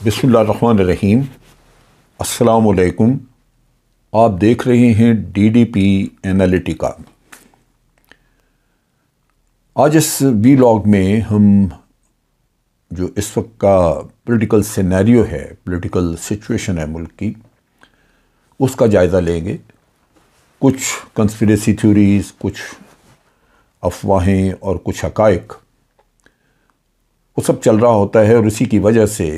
بسم اللہ الرحمن الرحیم۔ السلام علیکم۔ آپ دیکھ رہے ہیں DDP انالیٹیکا۔ آج اس ویلاگ میں ہم جو اس وقت کا پولیٹیکل سینیریو ہے، پولیٹیکل سچویشن ہے ملک کی، اس کا جائزہ لیں گے۔ کچھ کنسپریسی تھیوریز، کچھ افواہیں اور کچھ حقائق، وہ سب چل رہا ہوتا ہے اور اسی کی وجہ سے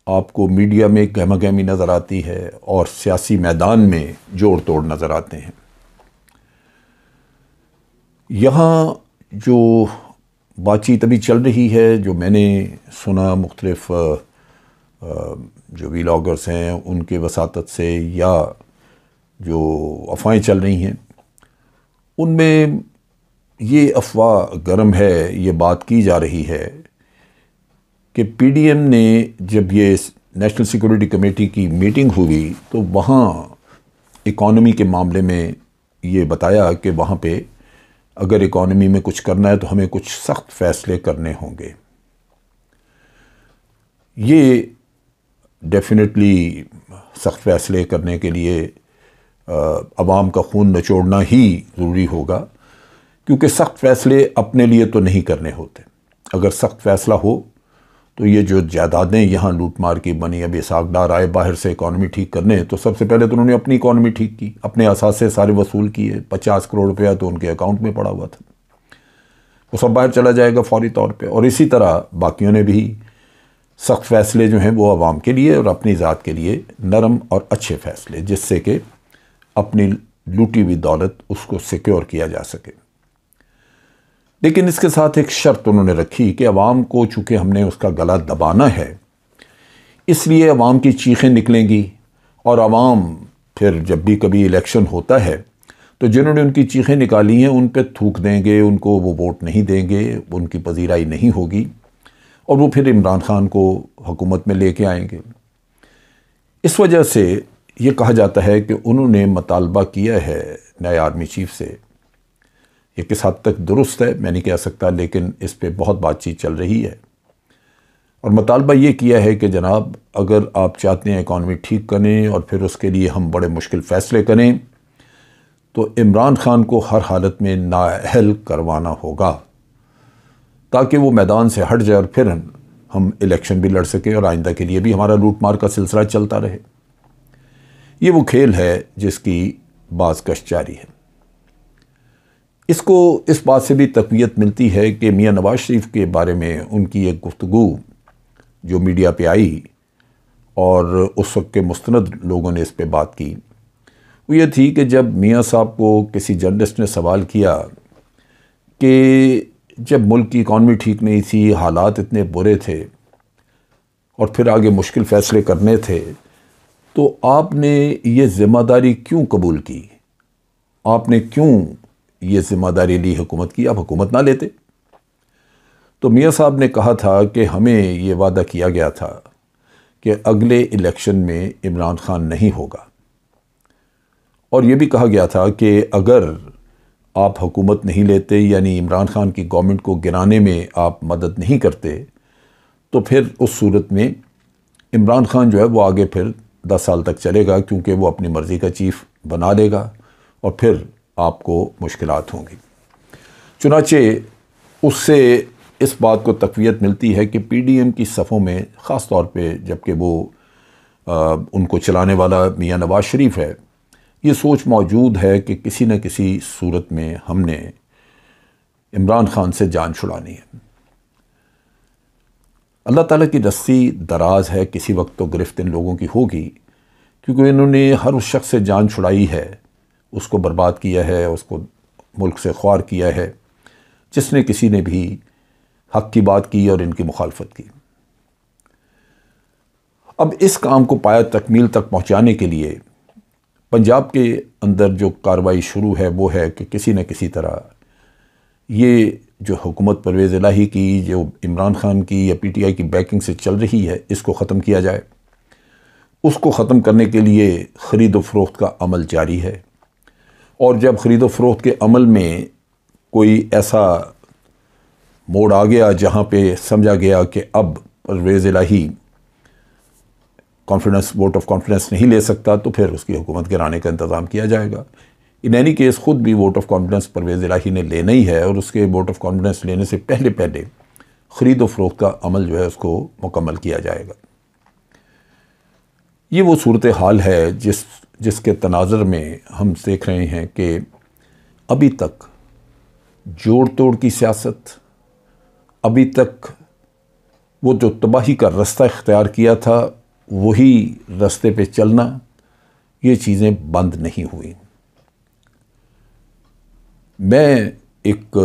آپ کو میڈیا میں گہما گہمی نظر آتی ہے اور سیاسی میدان میں جوڑ توڑ نظر آتے ہیں۔ یہاں جو بات چیت ابھی چل رہی ہے، جو میں نے سنا مختلف جو ویلاگرز ہیں ان کے وساطت سے، یا جو افواہیں چل رہی ہیں، ان میں یہ افواہ گرم ہے، یہ بات کی جا رہی ہے کہ PDM نے جب یہ نیشنل سیکورٹی کمیٹی کی میٹنگ ہوئی تو وہاں اکانومی کے معاملے میں یہ بتایا کہ وہاں پہ اگر اکانومی میں کچھ کرنا ہے تو ہمیں کچھ سخت فیصلے کرنے ہوں گے۔ یہ ڈیفینیٹلی سخت فیصلے کرنے کے لیے عوام کا خون نچوڑنا ہی ضروری ہوگا، کیونکہ سخت فیصلے اپنے لیے تو نہیں کرنے ہوتے۔ اگر سخت فیصلہ ہو تو یہ جو جائیدادیں یہاں لوٹ مار کی بنی، اب اسحاق ڈار آئے باہر سے اکانومی ٹھیک کرنے، تو سب سے پہلے تو انہوں نے اپنی اکانومی ٹھیک کی، اپنے اثاثے سارے وصول کیے، 50 کروڑ روپیہ تو ان کے اکاؤنٹ میں پڑا ہوا تھا، وہ سب باہر چلا جائے گا فوری طور پہ۔ اور اسی طرح باقیوں نے بھی سخت فیصلے جو ہیں وہ عوام کے لیے اور اپنی ذات کے لیے نرم اور اچھے فیصلے، جس سے کہ اپنی لوٹی ہوئی دولت اس کو سیکیور کیا جا سکے۔ لیکن اس کے ساتھ ایک شرط انہوں نے رکھی کہ عوام کو چونکہ ہم نے اس کا گلا دبانا ہے، اس لیے عوام کی چیخیں نکلیں گی، اور عوام پھر جب بھی کبھی الیکشن ہوتا ہے تو جنہوں نے ان کی چیخیں نکالی ہیں ان پہ تھوک دیں گے، ان کو وہ ووٹ نہیں دیں گے، ان کی پذیرائی نہیں ہوگی، اور وہ پھر عمران خان کو حکومت میں لے کے آئیں گے۔ اس وجہ سے یہ کہا جاتا ہے کہ انہوں نے مطالبہ کیا ہے نئے آرمی چیف سے۔ یہ کس حد تک درست ہے میں نہیں کہہ سکتا، لیکن اس پہ بہت بات چیت چل رہی ہے، اور مطالبہ یہ کیا ہے کہ جناب اگر آپ چاہتے ہیں اکانومی ٹھیک کریں اور پھر اس کے لیے ہم بڑے مشکل فیصلے کریں، تو عمران خان کو ہر حالت میں نااہل کروانا ہوگا، تاکہ وہ میدان سے ہٹ جائے اور پھر ہم الیکشن بھی لڑ سکیں اور آئندہ کے لیے بھی ہمارا لوٹ مار کا سلسلہ چلتا رہے۔ یہ وہ کھیل ہے جس کی بازگشت جاری ہے۔ اس کو اس بات سے بھی تقویت ملتی ہے کہ میاں نواز شریف کے بارے میں ان کی ایک گفتگو جو میڈیا پہ آئی اور اس وقت کے مستند لوگوں نے اس پہ بات کی، وہ یہ تھی کہ جب میاں صاحب کو کسی جرنلسٹ نے سوال کیا کہ جب ملک کی اکانومی ٹھیک نہیں تھی، حالات اتنے برے تھے اور پھر آگے مشکل فیصلے کرنے تھے، تو آپ نے یہ ذمہ داری کیوں قبول کی؟ آپ نے کیوں یہ ذمہ داری لی حکومت کی؟ آپ حکومت نہ لیتے؟ تو میاں صاحب نے کہا تھا کہ ہمیں یہ وعدہ کیا گیا تھا کہ اگلے الیکشن میں عمران خان نہیں ہوگا، اور یہ بھی کہا گیا تھا کہ اگر آپ حکومت نہیں لیتے، یعنی عمران خان کی گورنمنٹ کو گرانے میں آپ مدد نہیں کرتے، تو پھر اس صورت میں عمران خان جو ہے وہ آگے پھر 10 سال تک چلے گا، کیونکہ وہ اپنی مرضی کا چیف بنا لے گا اور پھر آپ کو مشکلات ہوں گی۔ چنانچہ اس سے اس بات کو تقویت ملتی ہے کہ PDM کی صفوں میں، خاص طور پہ جبکہ وہ ان کو چلانے والا میاں نواز شریف ہے، یہ سوچ موجود ہے کہ کسی نہ کسی صورت میں ہم نے عمران خان سے جان چھڑانی ہے۔ اللہ تعالیٰ کی رسی دراز ہے، کسی وقت تو گرفت ان لوگوں کی ہوگی، کیونکہ انہوں نے ہر اس شخص سے جان چھڑائی ہے، اس کو برباد کیا ہے، اس کو ملک سے خوار کیا ہے، جس نے کسی نے بھی حق کی بات کی اور ان کی مخالفت کی۔ اب اس کام کو پایہ تکمیل تک پہنچانے کے لیے پنجاب کے اندر جو کارروائی شروع ہے وہ ہے کہ کسی نہ کسی طرح یہ جو حکومت پرویز الہی کی، جو عمران خان کی یا PTI کی بیکنگ سے چل رہی ہے، اس کو ختم کیا جائے۔ اس کو ختم کرنے کے لیے خرید و فروخت کا عمل جاری ہے، اور جب خرید و فروخت کے عمل میں کوئی ایسا موڑ آ گیا جہاں پہ سمجھا گیا کہ اب پرویز الہی ووٹ آف کانفیڈنس نہیں لے سکتا تو پھر اس کی حکومت گرانے کا انتظام کیا جائے گا۔ ان اینی کیس خود بھی ووٹ آف کانفیڈنس پرویز الہی نے لینا ہی ہے، اور اس کے ووٹ آف کانفیڈنس لینے سے پہلے خرید و فروخت کا عمل جو ہے اس کو مکمل کیا جائے گا۔ یہ وہ صورتحال ہے جس کے تناظر میں ہم دیکھ رہے ہیں کہ ابھی تک جوڑ توڑ کی سیاست، ابھی تک وہ جو تباہی کا رستہ اختیار کیا تھا وہی رستے پہ چلنا، یہ چیزیں بند نہیں ہوئیں۔ میں ایک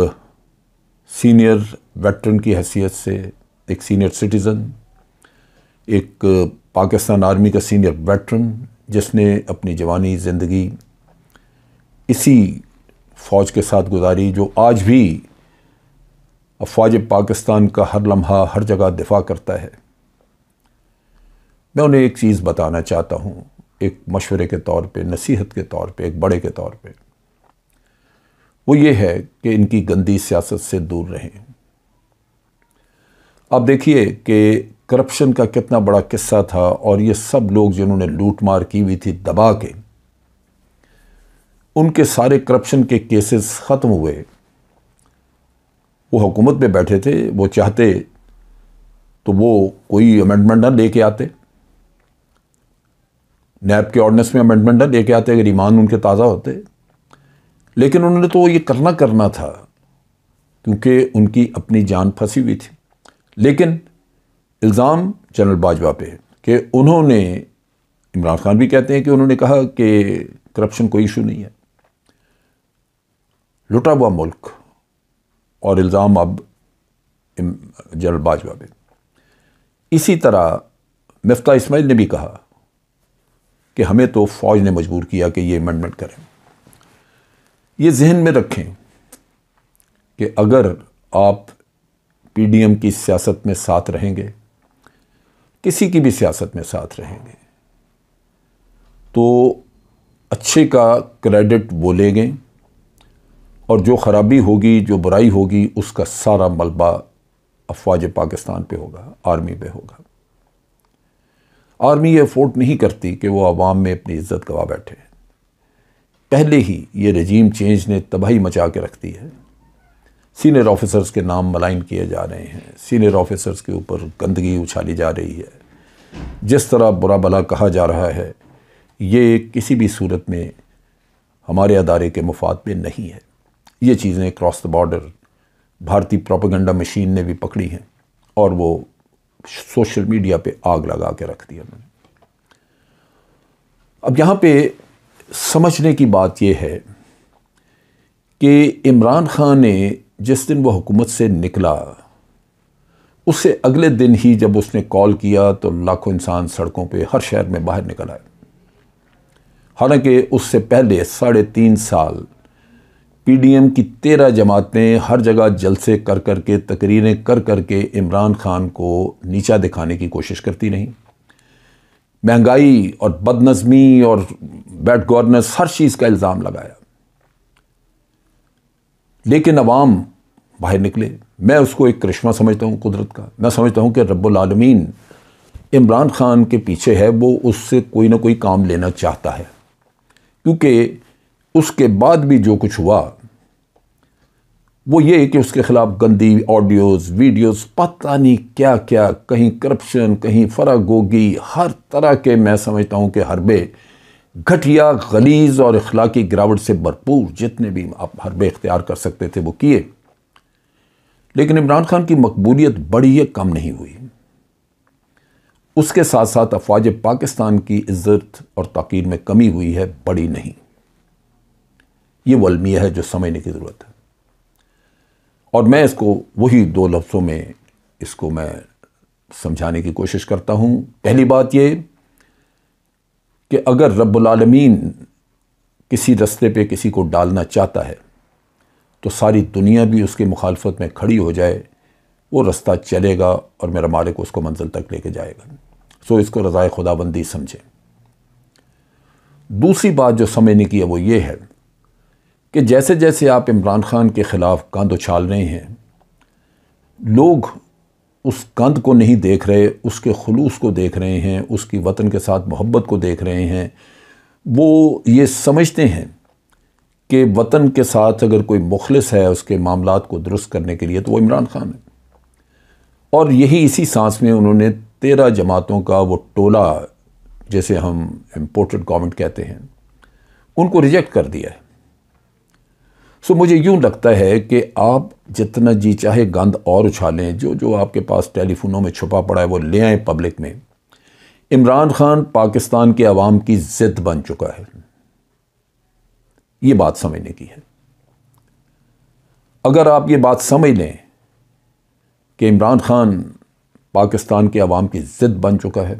سینئر ویٹرن کی حیثیت سے، ایک سینئر سٹیزن، ایک پاکستان آرمی کا سینئر ویٹرن جس نے اپنی جوانی زندگی اسی فوج کے ساتھ گزاری، جو آج بھی افواج پاکستان کا ہر لمحہ ہر جگہ دفاع کرتا ہے، میں انہیں ایک چیز بتانا چاہتا ہوں، ایک مشورے کے طور پہ، نصیحت کے طور پہ، ایک بڑے کے طور پہ، وہ یہ ہے کہ ان کی گندی سیاست سے دور رہیں۔ آپ دیکھیے کہ کرپشن کا کتنا بڑا قصہ تھا، اور یہ سب لوگ جنہوں نے لوٹ مار کی ہوئی تھی دبا کے، ان کے سارے کرپشن کے کیسز ختم ہوئے۔ وہ حکومت پہ بیٹھے تھے، وہ چاہتے تو وہ کوئی امینڈمنٹ نہ لے کے آتے، نیب کے آرڈیننس میں امینڈمنٹ نہ لے کے آتے اگر ایمان ان کے تازہ ہوتے، لیکن انہوں نے تو یہ کرنا تھا کیونکہ ان کی اپنی جان پھنسی ہوئی تھی۔ لیکن الزام جنرل باجوہ پہ کہ انہوں نے، عمران خان بھی کہتے ہیں کہ انہوں نے کہا کہ کرپشن کوئی ایشو نہیں ہے، لٹا ہوا ملک، اور الزام اب جنرل باجوہ پہ۔ اسی طرح مفتاح اسماعیل نے بھی کہا کہ ہمیں تو فوج نے مجبور کیا کہ یہ امینڈمنٹ کریں۔ یہ ذہن میں رکھیں کہ اگر آپ پی ڈی ایم کی سیاست میں ساتھ رہیں گے، کسی کی بھی سیاست میں ساتھ رہیں گے، تو اچھے کا کریڈٹ وہ لیں گے، اور جو خرابی ہوگی، جو برائی ہوگی، اس کا سارا ملبہ افواج پاکستان پہ ہوگا، آرمی پہ ہوگا۔ آرمی یہ افورڈ نہیں کرتی کہ وہ عوام میں اپنی عزت گوا بیٹھے۔ پہلے ہی یہ رجیم چینج نے تباہی مچا کے رکھ دی ہے۔ سینئر آفیسرز کے نام ملائن کیے جا رہے ہیں، سینئر آفیسرز کے اوپر گندگی اچھالی جا رہی ہے، جس طرح برا بھلا کہا جا رہا ہے، یہ کسی بھی صورت میں ہمارے ادارے کے مفاد میں نہیں ہے۔ یہ چیزیں کراس دا بارڈر بھارتی پروپیگنڈا مشین نے بھی پکڑی ہیں، اور وہ سوشل میڈیا پہ آگ لگا کے رکھ دی انہوں نے۔ اب یہاں پہ سمجھنے کی بات یہ ہے کہ عمران خان نے جس دن وہ حکومت سے نکلا، اس سے اگلے دن ہی جب اس نے کال کیا تو لاکھوں انسان سڑکوں پہ ہر شہر میں باہر نکل آئے۔ حالانکہ اس سے پہلے 3.5 سال پی ڈی ایم کی 13 جماعتیں ہر جگہ جلسے کر کے، تقریریں کر کے عمران خان کو نیچا دکھانے کی کوشش کرتی رہیں۔ مہنگائی اور بد نظمی اور بیڈ گورننس، ہر چیز کا الزام لگایا، لیکن عوام باہر نکلے۔ میں اس کو ایک کرشمہ سمجھتا ہوں قدرت کا۔ میں سمجھتا ہوں کہ رب العالمین عمران خان کے پیچھے ہے، وہ اس سے کوئی نہ کوئی کام لینا چاہتا ہے، کیونکہ اس کے بعد بھی جو کچھ ہوا وہ یہ کہ اس کے خلاف گندی آڈیوز، ویڈیوز، پتہ نہیں کیا کیا، کہیں کرپشن، کہیں فراگوگی، ہر طرح کے، میں سمجھتا ہوں کہ حربے گھٹیا، غلیظ اور اخلاقی گراوٹ سے بھرپور جتنے بھی آپ حربے اختیار کر سکتے تھے وہ کیے، لیکن عمران خان کی مقبولیت بڑی ہے، کم نہیں ہوئی۔ اس کے ساتھ ساتھ افواج پاکستان کی عزت اور توقیر میں کمی ہوئی ہے، بڑی نہیں۔ یہ وہ المیہ ہے جو سمجھنے کی ضرورت ہے، اور میں اس کو وہی 2 لفظوں میں اس کو میں سمجھانے کی کوشش کرتا ہوں۔ پہلی بات یہ کہ اگر رب العالمین کسی رستے پہ کسی کو ڈالنا چاہتا ہے تو ساری دنیا بھی اس کی مخالفت میں کھڑی ہو جائے، وہ رستہ چلے گا اور میرا مالک اس کو منزل تک لے کے جائے گا۔ سو اس کو رضائے خداوندی سمجھیں۔ دوسری بات جو سمجھنے کی ہے وہ یہ ہے کہ جیسے جیسے آپ عمران خان کے خلاف کاند اچھال رہے ہیں، لوگ اس گند کو نہیں دیکھ رہے، اس کے خلوص کو دیکھ رہے ہیں، اس کی وطن کے ساتھ محبت کو دیکھ رہے ہیں. وہ یہ سمجھتے ہیں کہ وطن کے ساتھ اگر کوئی مخلص ہے اس کے معاملات کو درست کرنے کے لیے تو وہ عمران خان ہے. اور یہی اسی سانس میں انہوں نے 13 جماعتوں کا وہ ٹولہ، جیسے ہم امپورٹڈ گورنمنٹ کہتے ہیں، ان کو ریجیکٹ کر دیا ہے. مجھے یوں لگتا ہے کہ آپ جتنا جی چاہے گند اور اچھالیں، جو آپ کے پاس ٹیلی فونوں میں چھپا پڑا ہے وہ لے آئیں پبلک میں. عمران خان پاکستان کے عوام کی ضد بن چکا ہے. یہ بات سمجھنے کی ہے. اگر آپ یہ بات سمجھ لیں کہ عمران خان پاکستان کے عوام کی ضد بن چکا ہے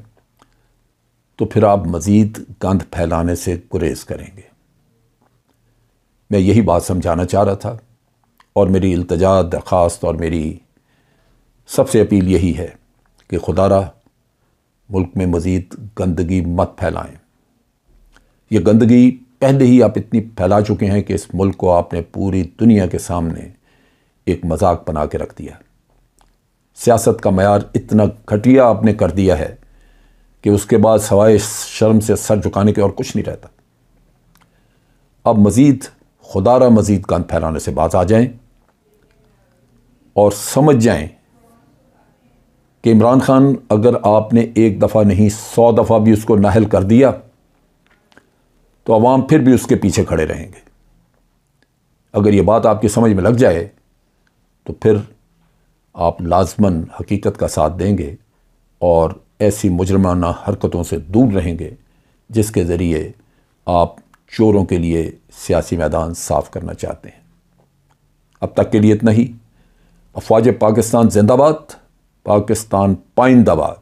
تو پھر آپ مزید گند پھیلانے سے گریز کریں گے. میں یہی بات سمجھانا چاہ رہا تھا، اور میری التجا، درخواست اور میری سب سے اپیل یہی ہے کہ خدا را ملک میں مزید گندگی مت پھیلائیں. یہ گندگی پہلے ہی آپ اتنی پھیلا چکے ہیں کہ اس ملک کو آپ نے پوری دنیا کے سامنے ایک مذاق بنا کے رکھ دیا. سیاست کا معیار اتنا گھٹیا آپ نے کر دیا ہے کہ اس کے بعد سوائے شرم سے سر جھکانے کے اور کچھ نہیں رہتا. اب مزید خدا را مزید گند پھیلانے سے باز آ جائیں اور سمجھ جائیں کہ عمران خان اگر آپ نے ایک دفعہ نہیں 100 دفعہ بھی اس کو نااہل کر دیا تو عوام پھر بھی اس کے پیچھے کھڑے رہیں گے. اگر یہ بات آپ کی سمجھ میں لگ جائے تو پھر آپ لازماً حقیقت کا ساتھ دیں گے اور ایسی مجرمانہ حرکتوں سے دور رہیں گے جس کے ذریعے آپ چوروں کے لیے سیاسی میدان صاف کرنا چاہتے ہیں. اب تک کے لیے اتنا ہی. افواج پاکستان زندہ باد، پاکستان پائندہ باد.